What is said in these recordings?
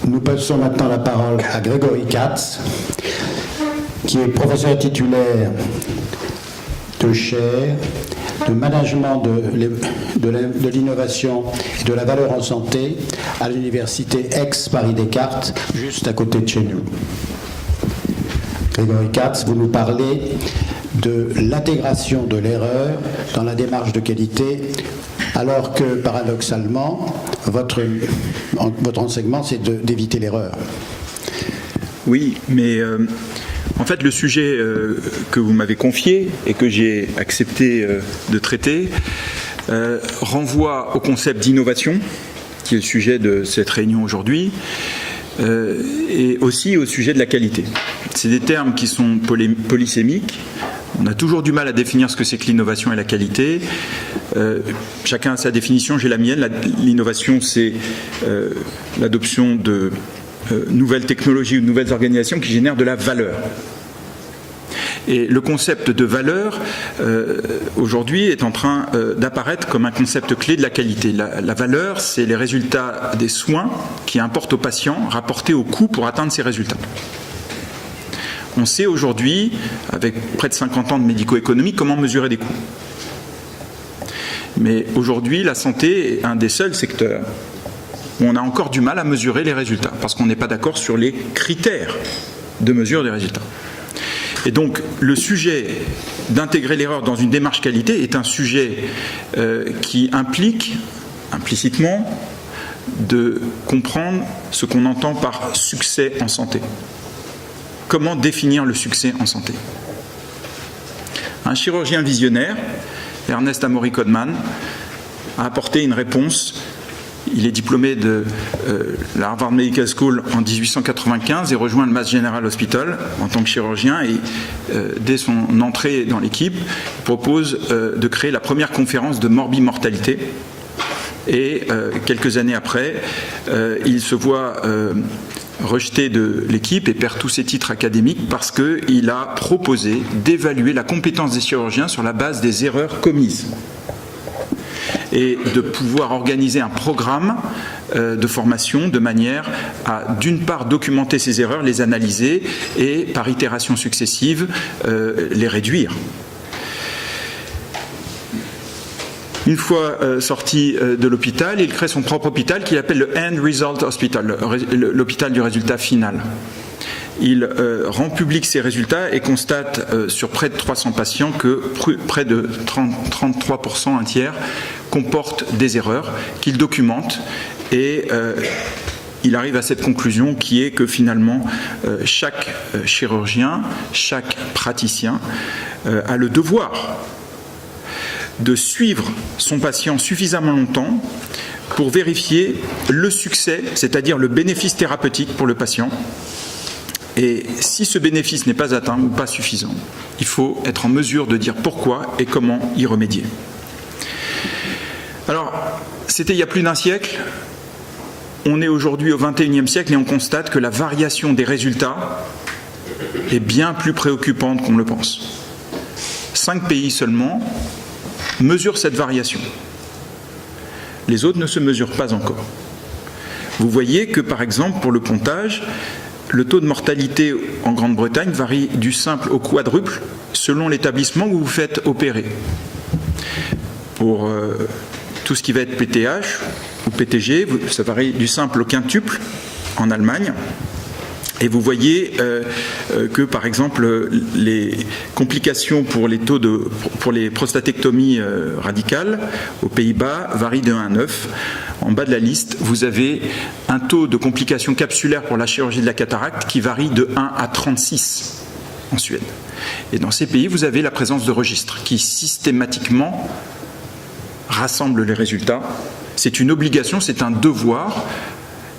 Nous passons maintenant la parole à Grégory Katz, qui est professeur titulaire de chaire de management de l'innovation et de la valeur en santé à l'université Aix-Paris-Descartes, juste à côté de chez nous. Grégory Katz, vous nous parlez de l'intégration de l'erreur dans la démarche de qualité, alors que, paradoxalement, votre enseignement, c'est d'éviter l'erreur. Oui, mais en fait, le sujet que vous m'avez confié et que j'ai accepté de traiter renvoie au concept d'innovation, qui est le sujet de cette réunion aujourd'hui, et aussi au sujet de la qualité. C'est des termes qui sont polysémiques. On a toujours du mal à définir ce que c'est que l'innovation et la qualité. Chacun a sa définition, j'ai la mienne. L'innovation, c'est l'adoption de nouvelles technologies ou de nouvelles organisations qui génèrent de la valeur. Et le concept de valeur, aujourd'hui, est en train d'apparaître comme un concept clé de la qualité. La valeur, c'est les résultats des soins qui importent aux patients rapportés au coût pour atteindre ces résultats. On sait aujourd'hui, avec près de 50 ans de médico-économie, comment mesurer des coûts. Mais aujourd'hui, la santé est un des seuls secteurs où on a encore du mal à mesurer les résultats, parce qu'on n'est pas d'accord sur les critères de mesure des résultats. Et donc, le sujet d'intégrer l'erreur dans une démarche qualité est un sujet qui implique, implicitement, de comprendre ce qu'on entend par succès en santé. Comment définir le succès en santé? Un chirurgien visionnaire, Ernest Amory Codman, a apporté une réponse. Il est diplômé de la Harvard Medical School en 1895 et rejoint le Mass General Hospital en tant que chirurgien. Et dès son entrée dans l'équipe, il propose de créer la première conférence de morbimortalité. Et quelques années après, il se voit rejeté de l'équipe et perd tous ses titres académiques parce qu'il a proposé d'évaluer la compétence des chirurgiens sur la base des erreurs commises et de pouvoir organiser un programme de formation de manière à, d'une part, documenter ces erreurs, les analyser et, par itération successive, les réduire. Une fois sorti de l'hôpital, il crée son propre hôpital qu'il appelle le End Result Hospital, l'hôpital du résultat final. Il rend public ses résultats et constate sur près de 300 patients que près de 33%, un tiers, comportent des erreurs qu'il documente et il arrive à cette conclusion qui est que finalement chaque chirurgien, chaque praticien a le devoir de suivre son patient suffisamment longtemps pour vérifier le succès, c'est-à-dire le bénéfice thérapeutique pour le patient. Et si ce bénéfice n'est pas atteint ou pas suffisant, il faut être en mesure de dire pourquoi et comment y remédier. Alors, c'était il y a plus d'un siècle. On est aujourd'hui au XXIe siècle et on constate que la variation des résultats est bien plus préoccupante qu'on le pense. 5 pays seulement mesurent cette variation. Les autres ne se mesurent pas encore. Vous voyez que, par exemple, pour le pontage, le taux de mortalité en Grande-Bretagne varie du simple au quadruple selon l'établissement où vous faites opérer. Pour tout ce qui va être PTH ou PTG, ça varie du simple au quintuple en Allemagne. Et vous voyez que, par exemple, les complications pour les prostatectomies radicales aux Pays-Bas varient de 1 à 9. En bas de la liste, vous avez un taux de complications capsulaires pour la chirurgie de la cataracte qui varie de 1 à 36 en Suède. Et dans ces pays, vous avez la présence de registres qui systématiquement rassemblent les résultats. C'est une obligation, c'est un devoir.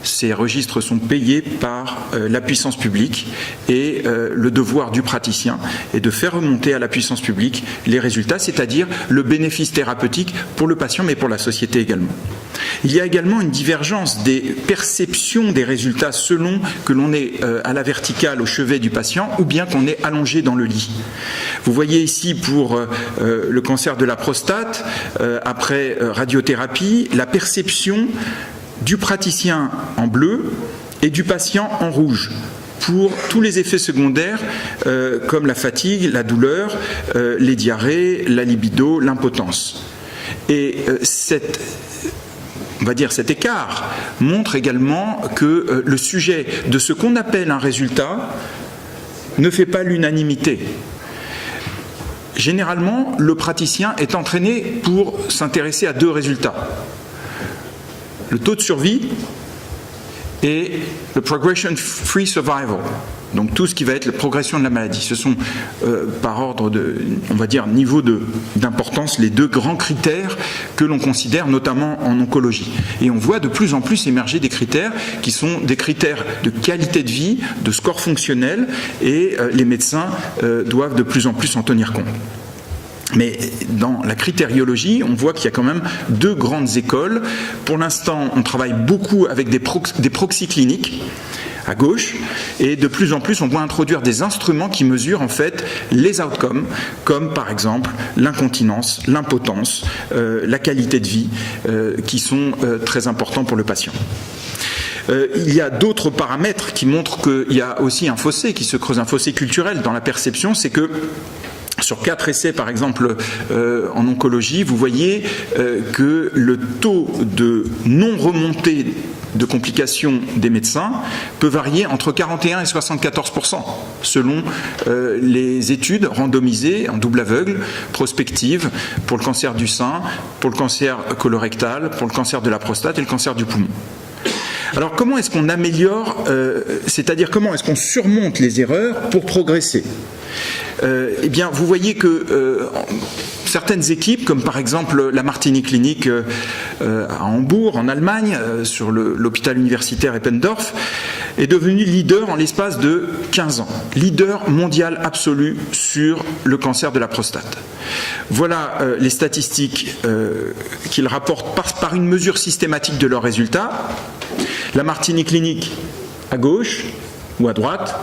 Ces registres sont payés par la puissance publique et le devoir du praticien est de faire remonter à la puissance publique les résultats, c'est-à-dire le bénéfice thérapeutique pour le patient mais pour la société également. Il y a également une divergence des perceptions des résultats selon que l'on est à la verticale au chevet du patient ou bien qu'on est allongé dans le lit. Vous voyez ici pour le cancer de la prostate, après radiothérapie, la perception du praticien en bleu et du patient en rouge, pour tous les effets secondaires comme la fatigue, la douleur, les diarrhées, la libido, l'impotence. Et cet écart montre également que le sujet de ce qu'on appelle un résultat ne fait pas l'unanimité. Généralement, le praticien est entraîné pour s'intéresser à deux résultats: le taux de survie et le progression-free survival, donc tout ce qui va être la progression de la maladie. Ce sont, par ordre de, on va dire, niveau d'importance, les deux grands critères que l'on considère, notamment en oncologie. Et on voit de plus en plus émerger des critères qui sont des critères de qualité de vie, de score fonctionnel, et les médecins doivent de plus en plus en tenir compte. Mais dans la critériologie, on voit qu'il y a quand même deux grandes écoles. Pour l'instant, on travaille beaucoup avec des proxys cliniques à gauche, et de plus en plus, on va introduire des instruments qui mesurent en fait les outcomes, comme par exemple l'incontinence, l'impotence, la qualité de vie, qui sont très importants pour le patient. Il y a d'autres paramètres qui montrent qu'il y a aussi un fossé qui se creuse, un fossé culturel dans la perception. C'est que sur 4 essais, par exemple, en oncologie, vous voyez que le taux de non-remontée de complications des médecins peut varier entre 41 et 74%, selon les études randomisées en double aveugle, prospectives, pour le cancer du sein, pour le cancer colorectal, pour le cancer de la prostate et le cancer du poumon. Alors comment est-ce qu'on améliore, c'est-à-dire comment est-ce qu'on surmonte les erreurs pour progresser ? Eh bien, vous voyez que certaines équipes, comme par exemple la Martini Clinic à Hambourg, en Allemagne, sur l'hôpital universitaire Eppendorf, est devenue leader en l'espace de 15 ans. Leader mondial absolu sur le cancer de la prostate. Voilà les statistiques qu'ils rapportent par une mesure systématique de leurs résultats. La Martini Clinic à gauche ou à droite,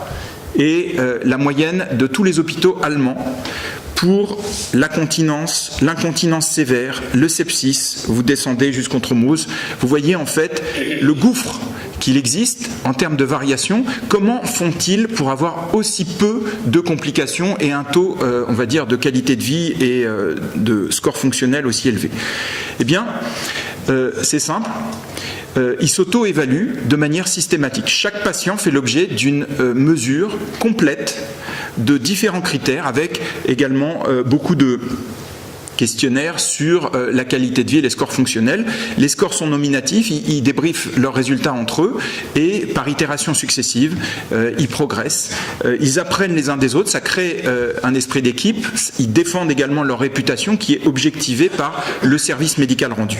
et la moyenne de tous les hôpitaux allemands pour l'incontinence sévère, le sepsis. Vous descendez jusqu'en thrombose. Vous voyez en fait le gouffre qu'il existe en termes de variation. Comment font-ils pour avoir aussi peu de complications et un taux, on va dire, de qualité de vie et de score fonctionnel aussi élevé? Eh bien, c'est simple. Il s'auto-évalue de manière systématique. Chaque patient fait l'objet d'une mesure complète de différents critères, avec également beaucoup de questionnaires sur la qualité de vie et les scores fonctionnels. Les scores sont nominatifs, ils débriefent leurs résultats entre eux, et par itération successive, ils progressent. Ils apprennent les uns des autres, ça crée un esprit d'équipe. Ils défendent également leur réputation qui est objectivée par le service médical rendu.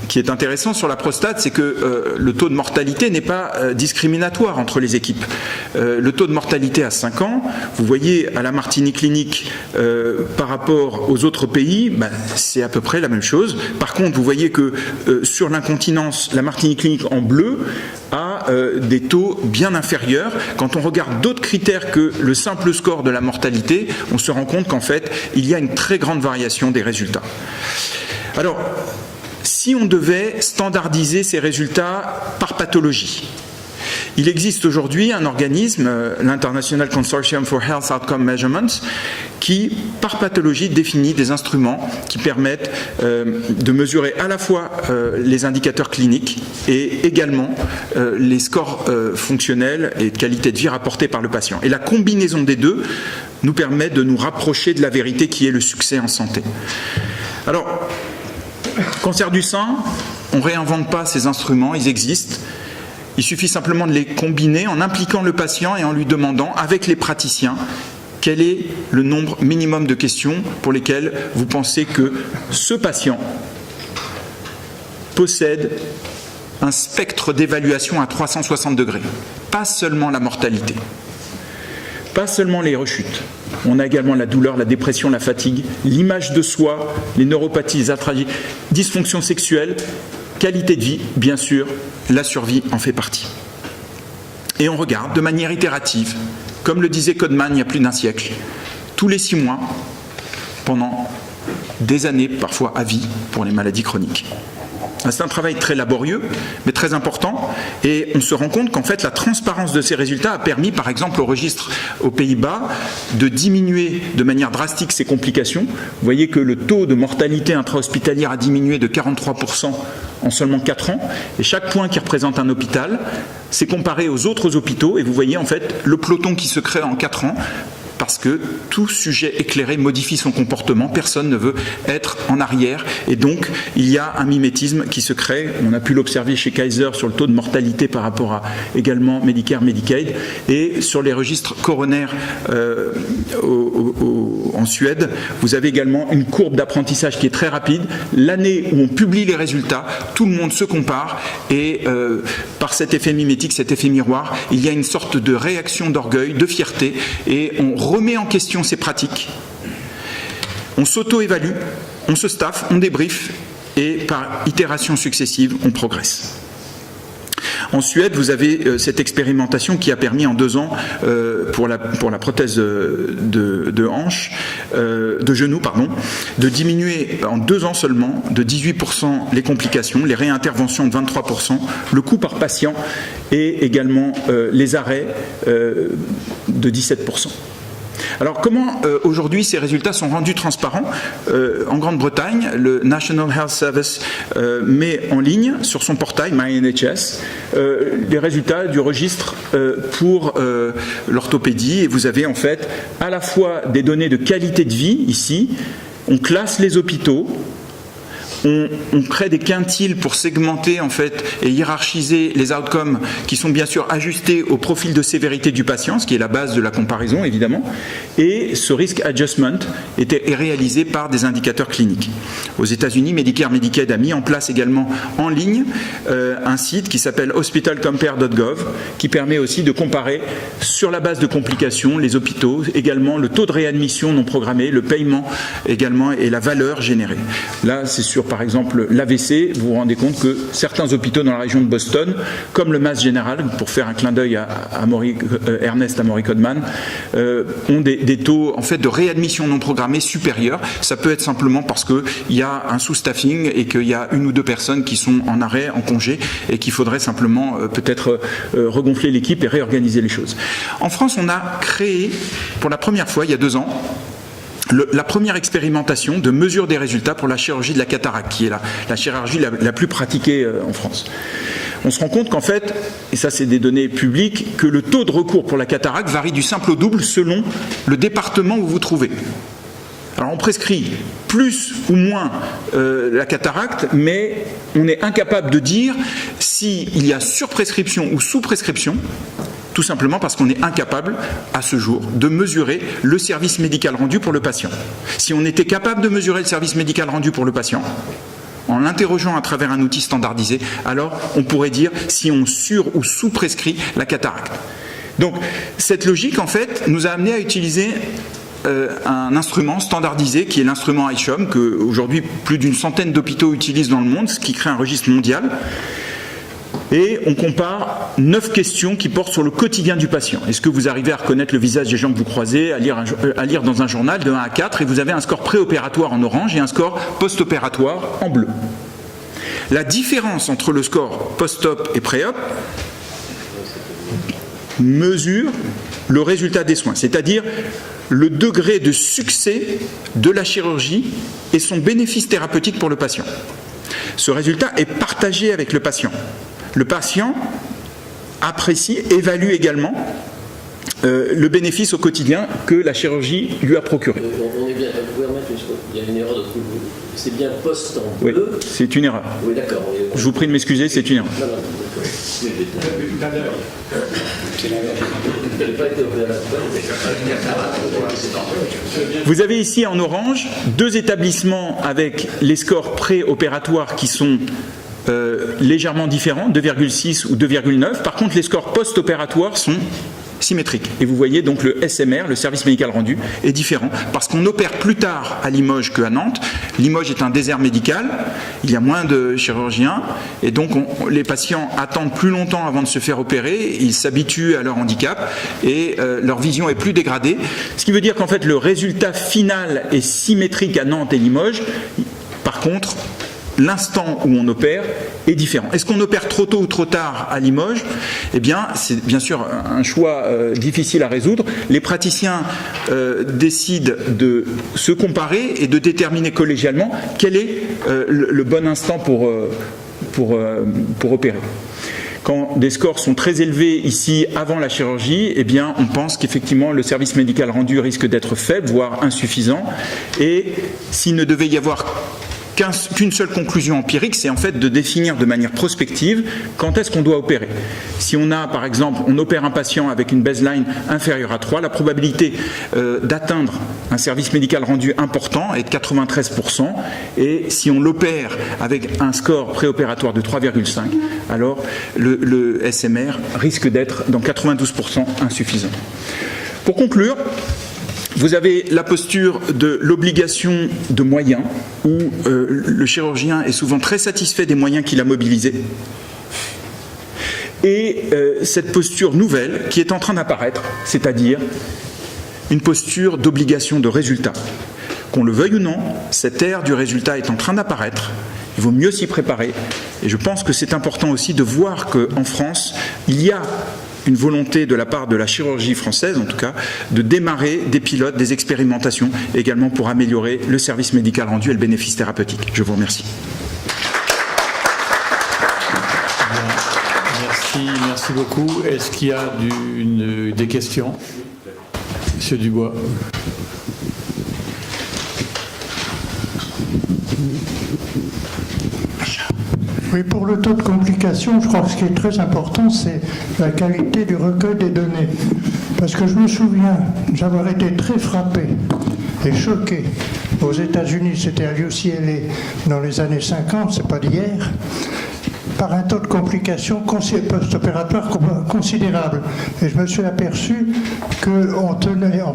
Ce qui est intéressant sur la prostate, c'est que le taux de mortalité n'est pas discriminatoire entre les équipes. Le taux de mortalité à 5 ans, vous voyez à la Martini Clinic par rapport aux autres pays, c'est à peu près la même chose. Par contre, vous voyez que sur l'incontinence, la Martini Clinic en bleu a des taux bien inférieurs. Quand on regarde d'autres critères que le simple score de la mortalité, on se rend compte qu'en fait, il y a une très grande variation des résultats. Alors, si on devait standardiser ces résultats par pathologie, il existe aujourd'hui un organisme, l'International Consortium for Health Outcome Measurements, qui, par pathologie, définit des instruments qui permettent de mesurer à la fois les indicateurs cliniques et également les scores fonctionnels et de qualité de vie rapportés par le patient. Et la combinaison des deux nous permet de nous rapprocher de la vérité qui est le succès en santé. Alors, cancer du sein, on ne réinvente pas ces instruments, ils existent. Il suffit simplement de les combiner en impliquant le patient et en lui demandant, avec les praticiens, quel est le nombre minimum de questions pour lesquelles vous pensez que ce patient possède un spectre d'évaluation à 360 degrés. Pas seulement la mortalité, pas seulement les rechutes. On a également la douleur, la dépression, la fatigue, l'image de soi, les neuropathies, les arthralgies, dysfonction sexuelle, qualité de vie, bien sûr, la survie en fait partie. Et on regarde de manière itérative, comme le disait Codman il y a plus d'1 siècle, tous les 6 mois, pendant des années, parfois à vie, pour les maladies chroniques. C'est un travail très laborieux, mais très important, et on se rend compte qu'en fait la transparence de ces résultats a permis, par exemple au registre aux Pays-Bas, de diminuer de manière drastique ces complications. Vous voyez que le taux de mortalité intra-hospitalière a diminué de 43% en seulement 4 ans, et chaque point qui représente un hôpital, c'est comparé aux autres hôpitaux, et vous voyez en fait le peloton qui se crée en 4 ans, parce que tout sujet éclairé modifie son comportement, personne ne veut être en arrière, et donc il y a un mimétisme qui se crée. On a pu l'observer chez Kaiser sur le taux de mortalité par rapport à également Medicare, Medicaid, et sur les registres coronaires en Suède, vous avez également une courbe d'apprentissage qui est très rapide. L'année où on publie les résultats, tout le monde se compare, et par cet effet mimétique, cet effet miroir, il y a une sorte de réaction d'orgueil, de fierté, et on remet en question ces pratiques, on s'auto-évalue, on se staffe, on débriefe, et par itération successive, on progresse. En Suède, vous avez cette expérimentation qui a permis en 2 ans, pour la prothèse de hanche, de genou, pardon, de diminuer en 2 ans seulement de 18% les complications, les réinterventions de 23%, le coût par patient et également les arrêts de 17%. Alors comment aujourd'hui ces résultats sont rendus transparents? En Grande-Bretagne, le National Health Service met en ligne sur son portail MyNHS les résultats du registre pour l'orthopédie, et vous avez en fait à la fois des données de qualité de vie ici, on classe les hôpitaux, on crée des quintiles pour segmenter en fait et hiérarchiser les outcomes qui sont bien sûr ajustés au profil de sévérité du patient, ce qui est la base de la comparaison évidemment, et ce risk adjustment est réalisé par des indicateurs cliniques. Aux États-Unis, Medicare Medicaid a mis en place également en ligne un site qui s'appelle hospitalcompare.gov qui permet aussi de comparer sur la base de complications les hôpitaux, également le taux de réadmission non programmé, le paiement également et la valeur générée. Là, c'est sur par exemple l'AVC, vous vous rendez compte que certains hôpitaux dans la région de Boston, comme le Mass General, pour faire un clin d'œil à Ernest Amory Codman, ont des taux en fait de réadmission non programmée supérieurs. Ça peut être simplement parce qu'il y a un sous-staffing et qu'il y a 1 ou 2 personnes qui sont en arrêt, en congé, et qu'il faudrait simplement peut-être regonfler l'équipe et réorganiser les choses. En France, on a créé pour la première fois, il y a 2 ans, la première expérimentation de mesure des résultats pour la chirurgie de la cataracte, qui est la chirurgie la plus pratiquée en France. On se rend compte qu'en fait, et ça c'est des données publiques, que le taux de recours pour la cataracte varie du simple au double selon le département où vous vous trouvez. Alors on prescrit plus ou moins la cataracte, mais on est incapable de dire s'il y a surprescription ou sous-prescription, tout simplement parce qu'on est incapable, à ce jour, de mesurer le service médical rendu pour le patient. Si on était capable de mesurer le service médical rendu pour le patient, en l'interrogeant à travers un outil standardisé, alors on pourrait dire si on sur- ou sous-prescrit la cataracte. Donc, cette logique, en fait, nous a amené à utiliser un instrument standardisé qui est l'instrument iCHOM, que aujourd'hui plus d'une centaine d'hôpitaux utilisent dans le monde, ce qui crée un registre mondial. Et on compare 9 questions qui portent sur le quotidien du patient. Est-ce que vous arrivez à reconnaître le visage des gens que vous croisez, à lire dans un journal de 1 à 4, et vous avez un score préopératoire en orange et un score post-opératoire en bleu. La différence entre le score post-op et pré-op mesure le résultat des soins, c'est-à-dire le degré de succès de la chirurgie et son bénéfice thérapeutique pour le patient. Ce résultat est partagé avec le patient. Le patient apprécie, évalue également le bénéfice au quotidien que la chirurgie lui a procuré. On est bien, vous pouvez remettre il y a une erreur de c'est bien poste en bleu. Oui, c'est une erreur. Oui, d'accord. Je vous prie de m'excuser, c'est une erreur. Non, non, Vous avez ici en orange 2 établissements avec les scores préopératoires qui sont légèrement différents, 2,6 ou 2,9. Par contre, les scores post-opératoires sont symétriques. Et vous voyez donc le SMR, le service médical rendu, est différent parce qu'on opère plus tard à Limoges qu'à Nantes. Limoges est un désert médical, il y a moins de chirurgiens et donc les patients attendent plus longtemps avant de se faire opérer, ils s'habituent à leur handicap et leur vision est plus dégradée. Ce qui veut dire qu'en fait le résultat final est symétrique à Nantes et Limoges. Par contre, l'instant où on opère est différent. Est-ce qu'on opère trop tôt ou trop tard à Limoges? Eh bien, c'est bien sûr un choix difficile à résoudre. Les praticiens décident de se comparer et de déterminer collégialement quel est le bon instant pour opérer. Quand des scores sont très élevés ici avant la chirurgie, eh bien, on pense qu'effectivement le service médical rendu risque d'être faible, voire insuffisant. Et s'il ne devait y avoir qu'une seule conclusion empirique, c'est en fait de définir de manière prospective quand est-ce qu'on doit opérer. Si on a, par exemple, on opère un patient avec une baseline inférieure à 3, la probabilité d'atteindre un service médical rendu important est de 93%, et si on l'opère avec un score préopératoire de 3,5, alors le SMR risque d'être dans 92% insuffisant. Pour conclure, vous avez la posture de l'obligation de moyens, où le chirurgien est souvent très satisfait des moyens qu'il a mobilisés, et cette posture nouvelle qui est en train d'apparaître, c'est-à-dire une posture d'obligation de résultat. Qu'on le veuille ou non, cette ère du résultat est en train d'apparaître. Il vaut mieux s'y préparer. Et je pense que c'est important aussi de voir qu'en France, il y a une volonté de la part de la chirurgie française, en tout cas, de démarrer des pilotes, des expérimentations, également pour améliorer le service médical rendu et le bénéfice thérapeutique. Je vous remercie. Merci beaucoup. Est-ce qu'il y a des questions? Monsieur Dubois. Oui, pour le taux de complication, je crois que ce qui est très important, c'est la qualité du recueil des données. Parce que je me souviens d'avoir été très frappé et choqué. Aux États-Unis, c'était à UCLA dans les années 50, c'est pas d'hier, par un taux de complications post-opératoire considérable. Et je me suis aperçu qu'on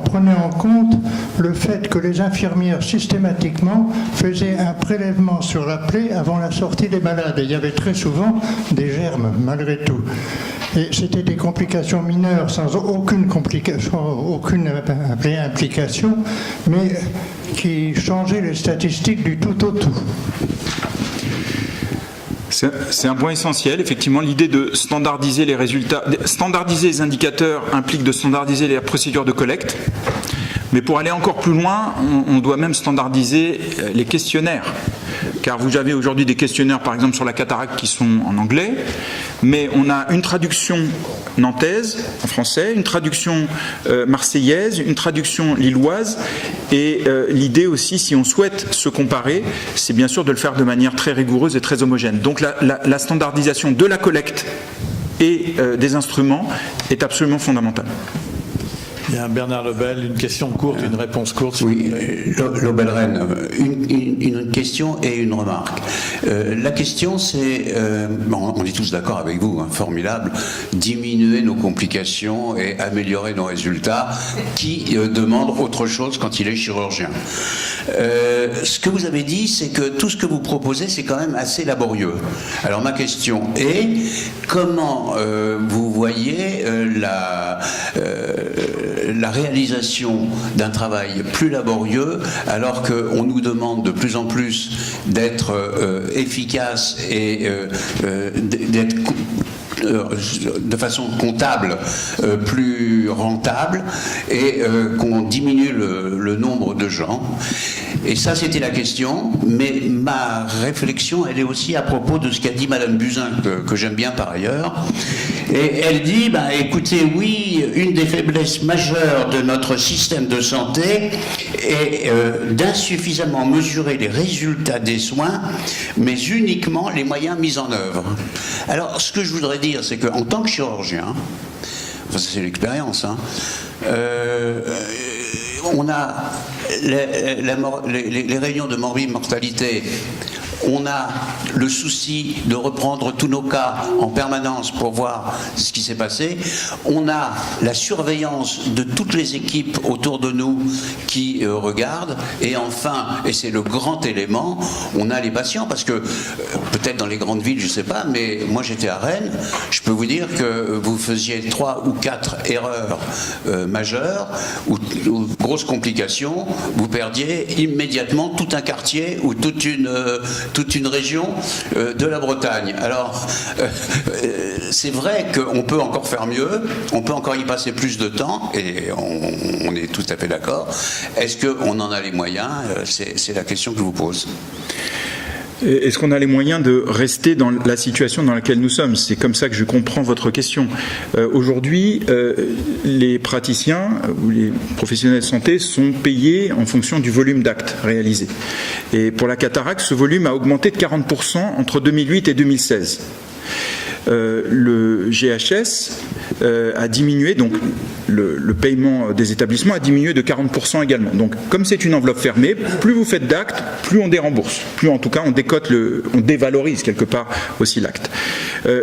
prenait en compte le fait que les infirmières systématiquement faisaient un prélèvement sur la plaie avant la sortie des malades. Et il y avait très souvent des germes, malgré tout. Et c'était des complications mineures, sans aucune complication, aucune implication, mais qui changeaient les statistiques du tout au tout. C'est un point essentiel, effectivement, l'idée de standardiser les résultats. Standardiser les indicateurs implique de standardiser les procédures de collecte, mais pour aller encore plus loin, on doit même standardiser les questionnaires. Car vous avez aujourd'hui des questionnaires, par exemple, sur la cataracte qui sont en anglais, mais on a une traduction nantaise en français, une traduction marseillaise, une traduction lilloise, et l'idée aussi, si on souhaite se comparer, c'est bien sûr de le faire de manière très rigoureuse et très homogène. Donc la standardisation de la collecte et des instruments est absolument fondamentale. Il y a Bernard Lebel, une question courte, une réponse courte. Oui, Lebel-Rennes, une question et une remarque. La question, c'est, on est tous d'accord avec vous, hein, formidable, diminuer nos complications et améliorer nos résultats. Qui demande autre chose quand il est chirurgien? Ce que vous avez dit, c'est que tout ce que vous proposez, c'est quand même assez laborieux. Alors ma question est, comment vous voyez la réalisation d'un travail plus laborieux, alors qu'on nous demande de plus en plus d'être efficace et d'être de façon comptable plus rentable, et qu'on diminue le nombre de gens. Et ça, c'était la question, mais ma réflexion, elle est aussi à propos de ce qu'a dit Madame Buzyn, que j'aime bien par ailleurs. Et elle dit, écoutez, oui, une des faiblesses majeures de notre système de santé est d'insuffisamment mesurer les résultats des soins, mais uniquement les moyens mis en œuvre. Alors, ce que je voudrais dire, c'est qu'en tant que chirurgien, enfin, c'est l'expérience, hein, on a les réunions de mortalité. On a le souci de reprendre tous nos cas en permanence pour voir ce qui s'est passé. On a la surveillance de toutes les équipes autour de nous qui regardent. Et enfin, et c'est le grand élément, on a les patients, parce que peut-être dans les grandes villes, je ne sais pas, mais moi j'étais à Rennes, je peux vous dire que vous faisiez 3 ou 4 erreurs majeures ou grosses complications, vous perdiez immédiatement tout un quartier ou toute une toute une région de la Bretagne. Alors, c'est vrai qu'on peut encore faire mieux, on peut encore y passer plus de temps, et on est tout à fait d'accord. Est-ce qu'on en a les moyens? C'est la question que je vous pose. Est-ce qu'on a les moyens de rester dans la situation dans laquelle nous sommes? C'est comme ça que je comprends votre question. Aujourd'hui, les praticiens ou les professionnels de santé sont payés en fonction du volume d'actes réalisés. Et pour la cataracte, ce volume a augmenté de 40% entre 2008 et 2016. Le GHS a diminué, donc le paiement des établissements a diminué de 40% également. Donc comme c'est une enveloppe fermée, plus vous faites d'actes, plus on dérembourse, plus en tout cas on décote, on dévalorise quelque part aussi l'acte.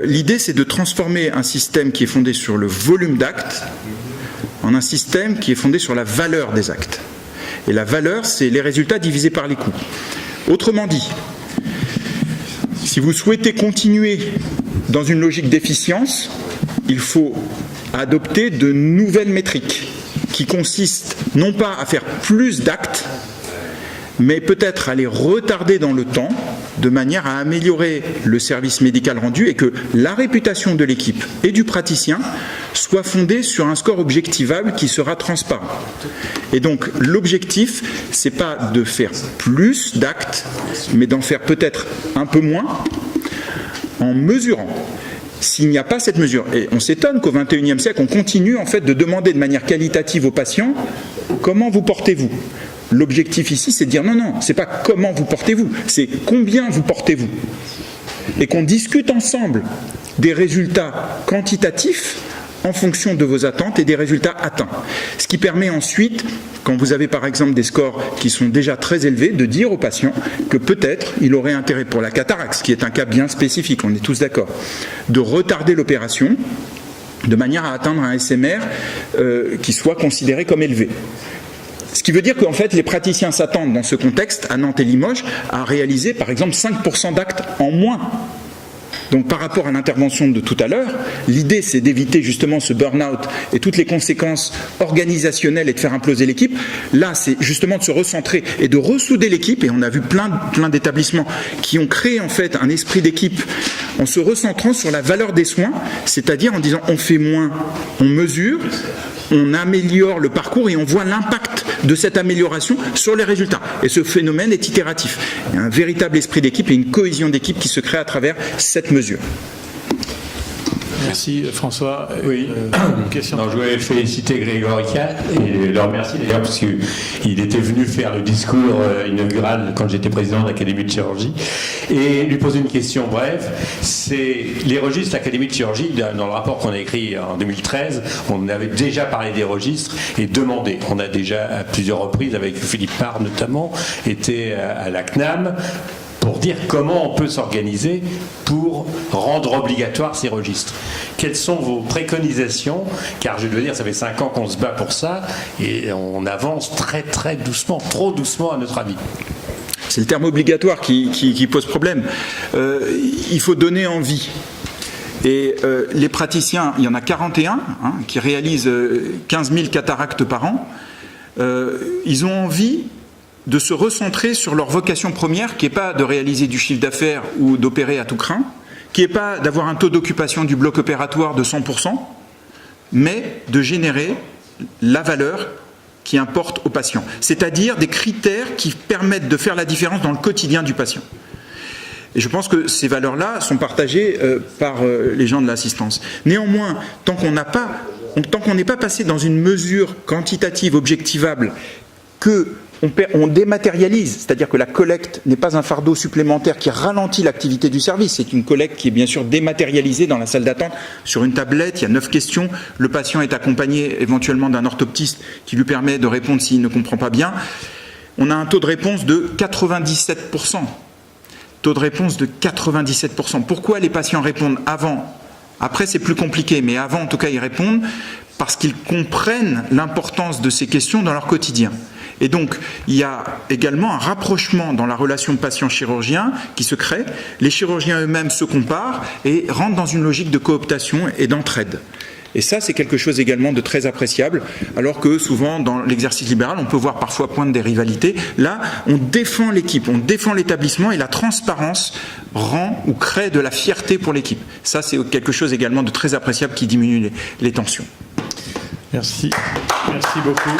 L'idée c'est de transformer un système qui est fondé sur le volume d'actes en un système qui est fondé sur la valeur des actes. Et la valeur, c'est les résultats divisés par les coûts. Autrement dit, si vous souhaitez continuer dans une logique d'efficience, il faut adopter de nouvelles métriques qui consistent non pas à faire plus d'actes, mais peut-être à les retarder dans le temps de manière à améliorer le service médical rendu et que la réputation de l'équipe et du praticien soit fondée sur un score objectivable qui sera transparent. Et donc l'objectif, c'est pas de faire plus d'actes, mais d'en faire peut-être un peu moins en mesurant. S'il n'y a pas cette mesure, et on s'étonne qu'au XXIe siècle, on continue en fait de demander de manière qualitative aux patients comment vous portez-vous. L'objectif ici, c'est de dire non, c'est pas comment vous portez-vous, c'est combien vous portez-vous. Et qu'on discute ensemble des résultats quantitatifs en fonction de vos attentes et des résultats atteints. Ce qui permet ensuite, quand vous avez par exemple des scores qui sont déjà très élevés, de dire aux patients que peut-être il aurait intérêt pour la cataracte, ce qui est un cas bien spécifique, on est tous d'accord, de retarder l'opération de manière à atteindre un SMR qui soit considéré comme élevé. Ce qui veut dire qu'en fait, les praticiens s'attendent dans ce contexte, à Nantes et Limoges, à réaliser par exemple 5% d'actes en moins. Donc par rapport à l'intervention de tout à l'heure, l'idée c'est d'éviter justement ce burn-out et toutes les conséquences organisationnelles et de faire imploser l'équipe. Là c'est justement de se recentrer et de ressouder l'équipe, et on a vu plein d'établissements qui ont créé en fait un esprit d'équipe en se recentrant sur la valeur des soins, c'est-à-dire en disant on fait moins, on mesure, on améliore le parcours et on voit l'impact de cette amélioration sur les résultats. Et ce phénomène est itératif. Il y a un véritable esprit d'équipe et une cohésion d'équipe qui se crée à travers cette mesure. Merci François. Oui, Une question. non, je voulais féliciter Grégory Cat et le remercier d'ailleurs parce qu'il était venu faire le discours inaugural quand j'étais président de l'Académie de chirurgie, et lui poser une question brève. C'est les registres de l'Académie de chirurgie, dans le rapport qu'on a écrit en 2013, on avait déjà parlé des registres et demandé. On a déjà à plusieurs reprises, avec Philippe Parr notamment, été à la CNAM pour dire comment on peut s'organiser pour rendre obligatoire ces registres. Quelles sont vos préconisations? Car je dois dire, ça fait 5 ans qu'on se bat pour ça et on avance très très doucement, trop doucement à notre avis. C'est le terme obligatoire qui pose problème. Il faut donner envie. Et les praticiens, il y en a 41 qui réalisent 15 000 cataractes par an. Ils ont envie de se recentrer sur leur vocation première, qui n'est pas de réaliser du chiffre d'affaires ou d'opérer à tout crin, qui n'est pas d'avoir un taux d'occupation du bloc opératoire de 100%, mais de générer la valeur qui importe au patient, c'est-à-dire des critères qui permettent de faire la différence dans le quotidien du patient. Et je pense que ces valeurs-là sont partagées par les gens de l'assistance. Néanmoins, tant qu'on n'est pas passé dans une mesure quantitative, objectivable, on dématérialise, c'est-à-dire que la collecte n'est pas un fardeau supplémentaire qui ralentit l'activité du service, c'est une collecte qui est bien sûr dématérialisée dans la salle d'attente, sur une tablette, il y a 9 questions, le patient est accompagné éventuellement d'un orthoptiste qui lui permet de répondre s'il ne comprend pas bien. On a un taux de réponse de 97%. Taux de réponse de 97%. Pourquoi les patients répondent avant? Après c'est plus compliqué, mais avant en tout cas ils répondent parce qu'ils comprennent l'importance de ces questions dans leur quotidien. Et donc, il y a également un rapprochement dans la relation patient-chirurgien qui se crée. Les chirurgiens eux-mêmes se comparent et rentrent dans une logique de cooptation et d'entraide. Et ça, c'est quelque chose également de très appréciable, alors que souvent, dans l'exercice libéral, on peut voir parfois poindre des rivalités. Là, on défend l'équipe, on défend l'établissement, et la transparence rend ou crée de la fierté pour l'équipe. Ça, c'est quelque chose également de très appréciable qui diminue les tensions. Merci. Merci beaucoup.